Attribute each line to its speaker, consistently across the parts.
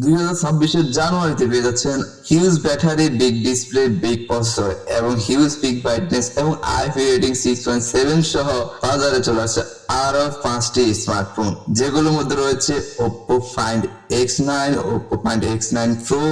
Speaker 1: 2026 জানুয়ারিতে পেয়ে যাচ্ছেন huge battery, big display, big processor এবং হিউজ পিক ব্রাইটনেস এবং আইপি রেটিং 6.7 সহ বাজারে চলে আসছে আরো 5টি স্মার্টফোন, যেগুলোর মধ্যে রয়েছে Oppo Find X9, Oppo Find X9 Pro,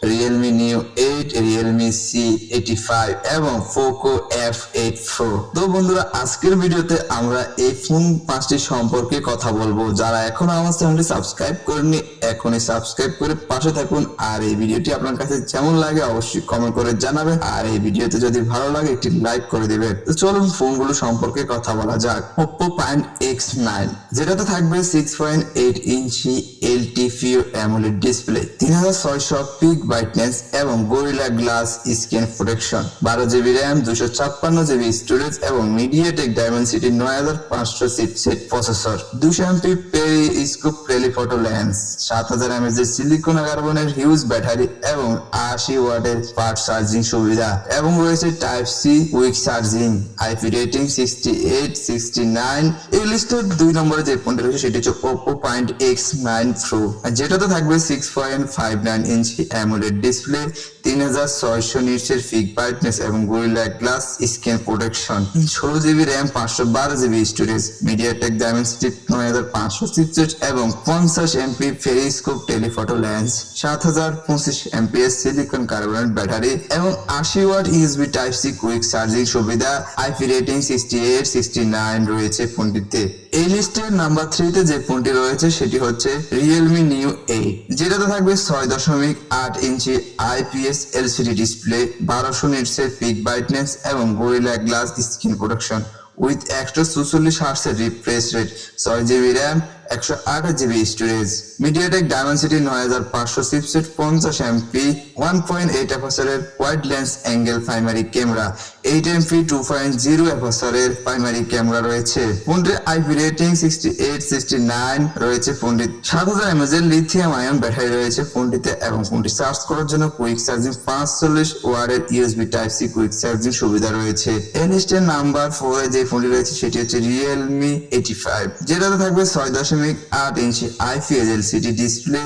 Speaker 1: Realme Neo 8, Realme C85 এবং Poco F8 Pro। তো বন্ধুরা, আজকের ভিডিওতে আমরা এই ফোন 5টি সম্পর্কে কথা বলবো। যারা এখনো আমার চ্যানেলটি সাবস্ক্রাইব করেননি, এখনই সাবস্ক্রাইব করে পাশে থাকুন। আর এই ভিডিওটি আপনার কাছে যেমন লাগে অবশ্যই কমেন্ট করে জানাবেন, আর এই ভিডিওতে যদি ভালো লাগে একটি লাইক করে দিবেন। তো চলুন ফোনগুলো সম্পর্কে কথা বলা যাক। Oppo Find X9, যেটাতে থাকবে 6.8 inch LTPO AMOLED display, 3600 peak brightness এবং Gorilla glass screen protection, 12GB RAM, 256GB storage এবং MediaTek Dimensity 9500 chipset processor, 200mAh periscope telephoto lens, 7000 mAh silicon কার্বনের হিউজ ব্যাটারি এবং 80 ওয়াটের ফাস্ট চার্জিং সুবিধা এবং রয়েছে type C quick charging, IP rating 68, 69। এই লিস্টের 2 নম্বরে যে ফোনটি রয়েছে সেটি হচ্ছে Oppo Find X9 Pro, যেটাতে থাকবে 6.59 ইঞ্চি AMOLED ডিসপ্লে, 3600 নিটসের পিক ব্রাইটনেস এবং Gorilla glass screen protection, 16GB RAM, 512GB storage, MediaTek Dimensity 9500 chipset এবং 50mAh periscope telephoto lens, 7025mAh silicon carbonate battery এবং 80 watt USB type C quick charging সুবিধা, IP rating 68, 69 রয়েছে ফোনটিতে। এই লিস্টের number 3 তে যে ফোনটি রয়েছে সেটি হচ্ছে Realme Neo 8, যেটাতে থাকবে 6.8 ইঞ্চি IPS LCD ডিসপ্লে, 1200 নিটসের পিক ব্রাইটনেস এবং Gorilla glass screen protection with 144 hertz refresh rate, 6GB RAM, 128GB storage, MediaTek Dimensity 9500 chipset, 50mAh 1.8 এর wide lens angle primary camera, 8MP 2.0 এর প্রাইমারি ক্যামেরা রয়েছে। ফোনটির IP rating 68, 69 রয়েছে। ফোনটি 7000 mAh এর lithium ion battery রয়েছে ফোনটিতে এবং ফোনটি চার্জ করার জন্য কুইক চার্জিং 45 ওয়াটের USB type C quick charging সুবিধা রয়েছে। এই লিস্টের নাম্বার 4 এ যে ফোনটি রয়েছে সেটি হচ্ছে Realme 85, যেটাতে থাকবে 6.8 ইঞ্চি IPS LCD ডিসপ্লে,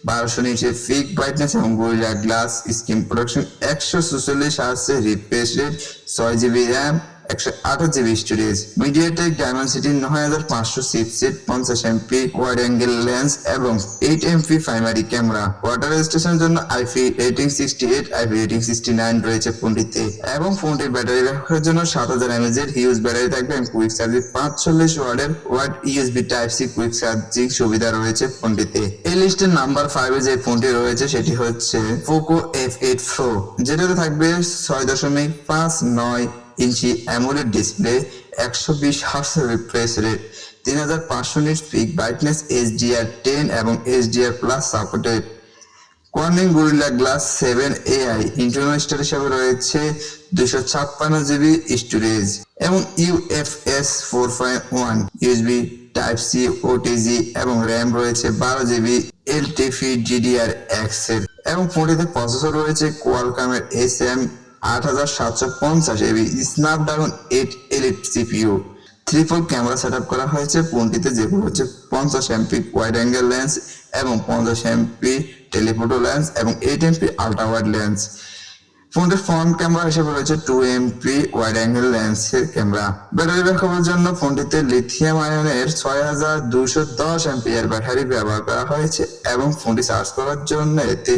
Speaker 1: 1200 নিটের পিক ব্রাইটনেস এবং গরিলা গ্লাস স্ক্রিন প্রোটেকশন, 144 হার্টজের refresh rate, 6GB RAM, 128GB storage, MediaTek Dimensity 9500 chipset, 50mAh wide angle lens এবং 8MP প্রাইমারি ক্যামেরা, ওয়াটার রেজিস্ট্যান্সের জন্য আইপি রেটিং 68, আইপি রেটিং 69 রয়েছে ফোনটিতে এবং ফোনটির ব্যাটারি ব্যাকআপের জন্য 7000 mAh এর হিউজ ব্যাটারি থাকবে এবং কুইক চার্জিং 45 ওয়াটের wide USB type C quick charging সুবিধা রয়েছে ফোনটিতে। এই লিস্টের নাম্বার 5 এ যে ফোনটি রয়েছে সেটি হচ্ছে Poco F8 Pro, যেটাতে থাকবে 6.59 inch AMOLED display, 120 hertz refresh rate, 3500 nits peak brightness, HDR10 এবং HDR+ supported, Corning Gorilla glass 7 AI internal storage হিসেবে রয়েছে 256GB স্টোরেজ এবং UFS 4.1 USB type C OTG এবং RAM রয়েছে 12GB LTPDDR4 এর এবং ফোনটিতে প্রসেসর রয়েছে কোয়ালকমের SM8750 Snapdragon 8 Elite CPU, triple camera setup করা হয়েছে ফোনটিতে, যেগুলো হচ্ছে 50mAh ওয়াইড অ্যাঙ্গেল লেন্স এবং 50mAh টেলিফটো লেন্স এবং 8MP আল্ট্রা ওয়াইড লেন্স। ফোনটির ফ্রন্ট ক্যামেরা হিসেবে রয়েছে 2MP ওয়াইড অ্যাঙ্গেল লেন্সের ক্যামেরা। ব্যাটারি ব্যাকআপের জন্য ফোনটিতে লিথিয়াম আয়নের 6210mAh ব্যাটারি ব্যবহার করা হয়েছে এবং ফোনটি চার্জ করার জন্য এতে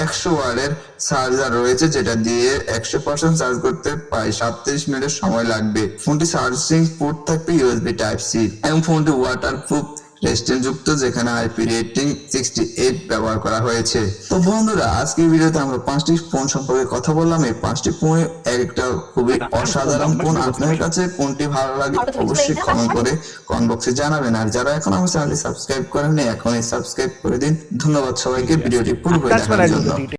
Speaker 1: 100 ওয়াটের চার্জার রয়েছে, যেটা দিয়ে 100% চার্জ করতে প্রায় 37 মিনিটের সময় লাগবে। ফোনটি চার্জিং পোর্ট থাকবে USB টাইপ সি এবং ফোনটি ওয়াটারপ্রুফ রেজিস্ট্যান্স যুক্ত, যেখানে আইপি রেটিং 68 ব্যবহার করা হয়েছে। তো বন্ধুরা, আজকের ভিডিওতে আমরা 5টি ফোন সম্পর্কে কথা বললাম। এই 5টি ফোন একটা খুবই অসাধারণ ফোন। আপনার কাছে কোনটি ভালো লাগে অবশ্যই কমেন্ট করে কমেন্ট বক্সে জানাবেন। আর যারা এখন আমার চ্যানেলটি সাবস্ক্রাইব করেননি, এখনই সাবস্ক্রাইব করে দিন। ধন্যবাদ সবাইকে ভিডিওটি পুরোপুরি দেখার জন্য।